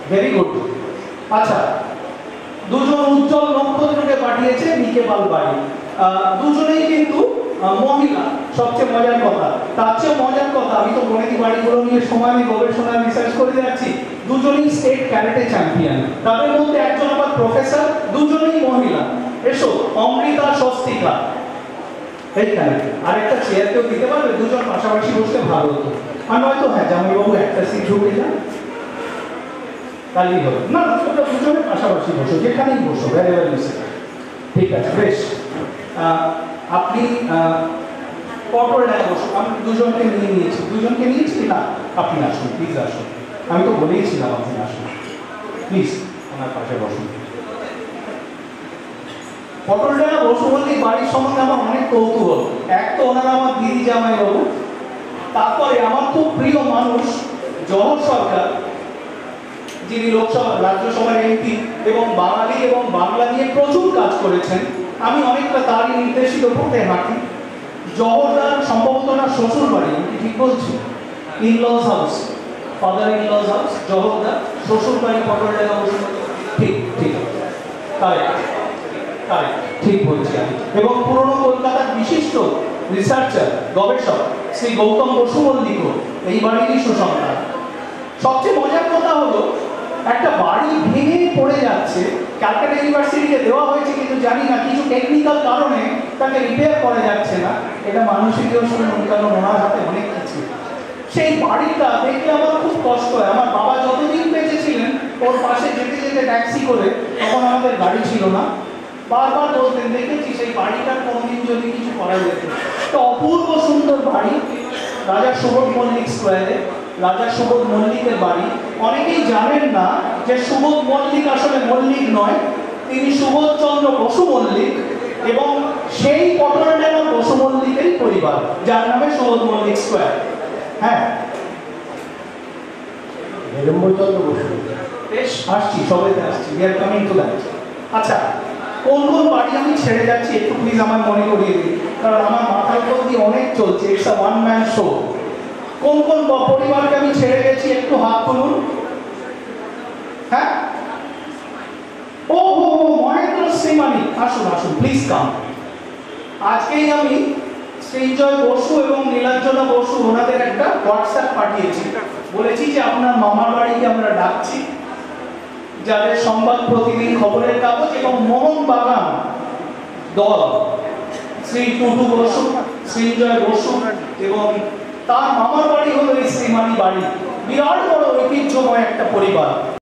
Very good. আচ্ছা, দুজন উজ্জ্বল নক্ষত্রকে পাঠিয়েছে বিকে পাল বাড়ি। দুজনেই কিন্তু মহিলা। সবচেয়ে মজার কথা, তার চেয়ে মজার কথা, আমি তো বনেদি বাড়িগুলো নিয়ে সময় আমি গবেষণা রিসার্চ করে যাচ্ছি, দুজনেই স্টেট ক্যারেটে চ্যাম্পিয়ন। তাদের মধ্যে একজন আবার প্রফেসর, দুজনেই মহিলা। এসো অমৃতা স্বস্তিকা এইখানে আরেকটা চেয়ারকেও দিতে পারবে, দুজন পাশাপাশি বসলে ভালো হতো। আর নয়তো হ্যাঁ জামাইবাবু একটা সিট ঢুকে যান, তাহলেই হবে। না তোমরা দুজনে পাশাপাশি বসো, যেখানেই বসো, ভেরিয়েবল ইউসে। ঠিক আছে, বেশ। আপনি পটলডাঙ্গা বসো। আমি দুজনকে নিয়েছি, দুজনকে নিয়েছি না, আপনি আসুন প্লিজ, আসুন। আমি তো বলেইছিলাম আপনি আসুন প্লিজ, আমার পাশে বসুন। পটলডাঙ্গা বসুমল্লিক বাড়ির সম্বন্ধে আমার অনেক কৌতূহল। এক তো ওনারা আমার দিদি জামাইবাবু, তারপরে আমার খুব প্রিয় মানুষ জহর সরকার, যিনি লোকসভা রাজ্যসভার এমপি এবং বাঙালি এবং বাংলা নিয়ে প্রচুর কাজ করেছেন। আমি অনেকটা তারই নির্দেশিত পথে হাঁটি। জহরদার সম্ভবত না শ্বশুর বাড়ি, আমি ঠিক বলছি? In laws house, father in laws house, জহরদার শ্বশুর বাড়ি পটলডাঙ্গা বসুমল্লিক। ঠিক ঠিক কারেক্ট কারেক্ট, ঠিক বলছি আমি। এবং পুরনো কলকাতার বিশিষ্ট রিসার্চার, গবেষক শ্রী গৌতম বসু মল্লিক এই বাড়িরই সুসন্তান। সবচেয়ে মজার কথা হলো, একটা বাড়ি ভেঙে পড়ে যাচ্ছে, ক্যালকাটা ইউনিভার্সিটিকে দেওয়া হয়েছে, কিন্তু জানি না কিছু টেকনিক্যাল কারণে তাকে রিপেয়ার করা যাচ্ছে না। এটা মানসিক শুনুন, কারণ ওনার হাতে অনেক কিছু। সেই বাড়িটা দেখলে আমার খুব কষ্ট হয়। আমার বাবা যতদিন বেঁচে ছিলেন, ওর পাশে যেতে যেতে ট্যাক্সি করে, তখন আমাদের গাড়ি ছিল না, বারবার বলতেন দেখেছি সেই বাড়িটার কোনোদিন যদি কিছু করা যেত। তো অপূর্ব সুন্দর বাড়ি, রাজা সুবোধ মল্লিক স্কোয়ারে, রাজা সুবোধ মল্লিকের বাড়ি। অনেকেই জানেন না যে সুবোধ মল্লিক আসলে মল্লিক নয়, তিনি সুবোধ চন্দ্র বসু মল্লিক, এবং সেই পটলডাঙ্গা বসু মল্লিকেরই পরিবার, যার নামে সুবোধ মল্লিক স্কোয়ার। হ্যাঁ, হেরম্বচন্দ্র বসু। বেশ, আসছি, সবাইতে আসছি, we are coming to that. আচ্ছা, কোন কোন বাড়ি আমি ছেড়ে যাচ্ছি একটু প্লিজ আমার মনে করিয়ে দিন, কারণ আমার মাথার উপর দিয়ে অনেক চলছে, it's a one man show. কোন কোন পরিবারকে আমি ছেড়ে গেছি একটু হাত তুলুন। হ্যাঁ, ও মহেন্দ্র শ্রীমানি, আসুন আসুন প্লিজ কাম। আজকেই আমি শ্রীজয় বসু এবং নীলাঞ্জনা বসু ওনাদের একটা হোয়াটসঅ্যাপ পাঠিয়েছি, বলেছি যে আপনার মামার বাড়িকে আমরা ডাকছি, যাদের সংবাদ প্রতিদিন, খবরের কাগজ এবং মোহনবাগান দল, শ্রী টুটু বসু, শ্রীজয় বসু এবং তার মামার বাড়ি হলো এই শ্রীমানি বাড়ি। বিরাট বড় ঐতিহ্যময় একটা পরিবার।